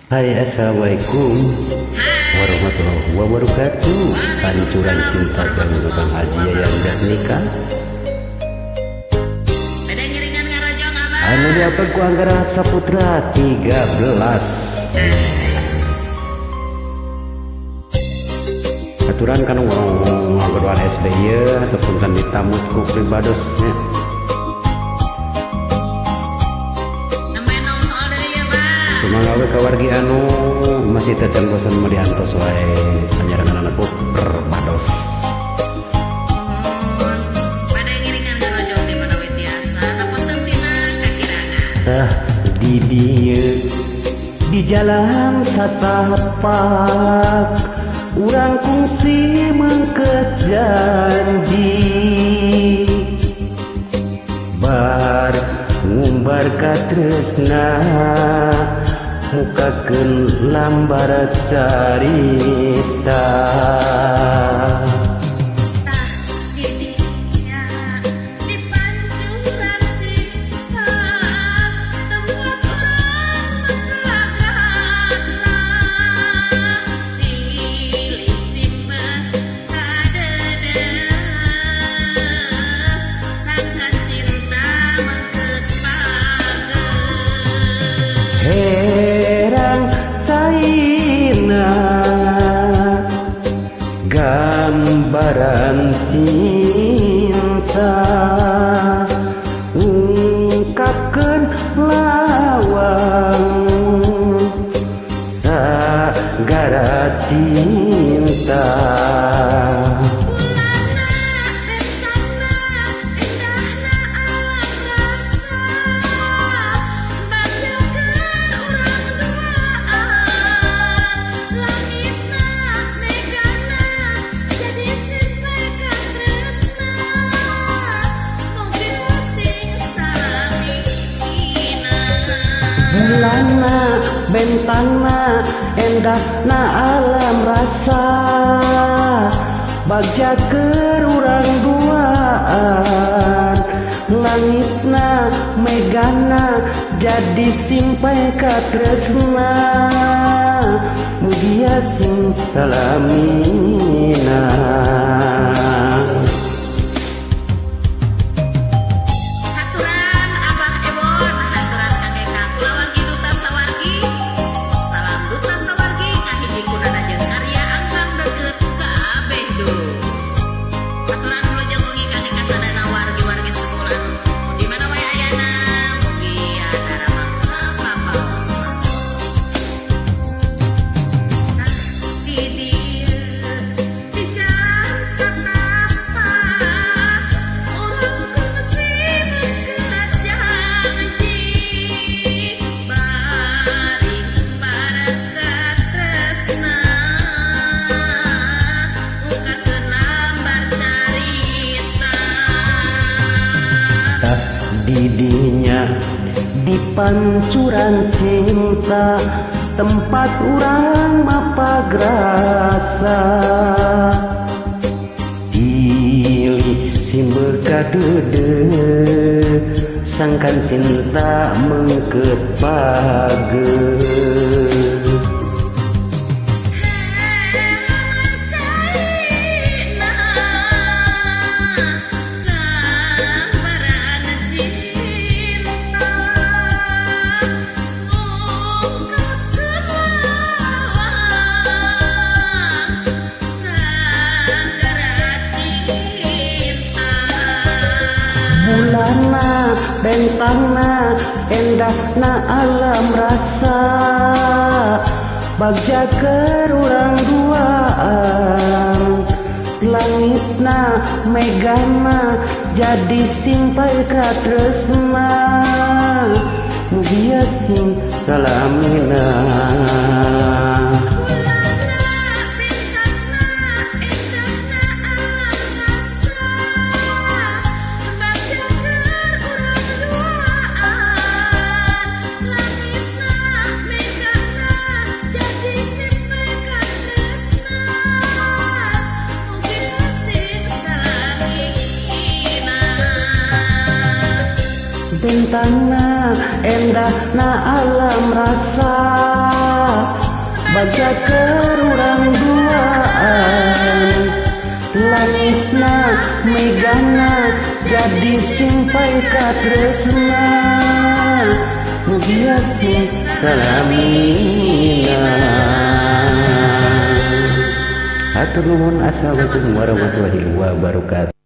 Hai, assalamualaikum warahmatullahi wabarakatuh. Pancuran cinta dan Kang Haji yang dah nikah. Anu diapa ku Anggara Saputra 13. Aturan kan ngomong SBY ataupun kan ditamus ku pribadosnya. Manggawe kawargi anu masih teten bosan melihantos wae panyarangan anakku perbados. Pada ngiringan garojong di mana tiasa napunten tina kakirangan. Di dieu di jalan satapak urang kungsi mangket janji bar ngumbar katresna mukakeun lambar carita. Herang saina gambaran cinta ungkapkeun lawang sagara cinta. Bulana bentangna endahna alam rasa bagja keur urang duaan langitna megana jadi simpai katresna mugia sing salamina. Didinya di pancuran cinta tempat urang mapagrasa pilih simber kadede sangkan cinta mengket page. Bulana bentangna endahna alam rasa bagja keur urang duaan langitna megana jadi simpai katresna mugia sing salamina. Bentangna endahna alam rasa baca kerurang duaan langitna megana jadi simpai katresna mugia sing salamina. Atur nuhun. Assalamualaikum warahmatullahi wabarakatuh.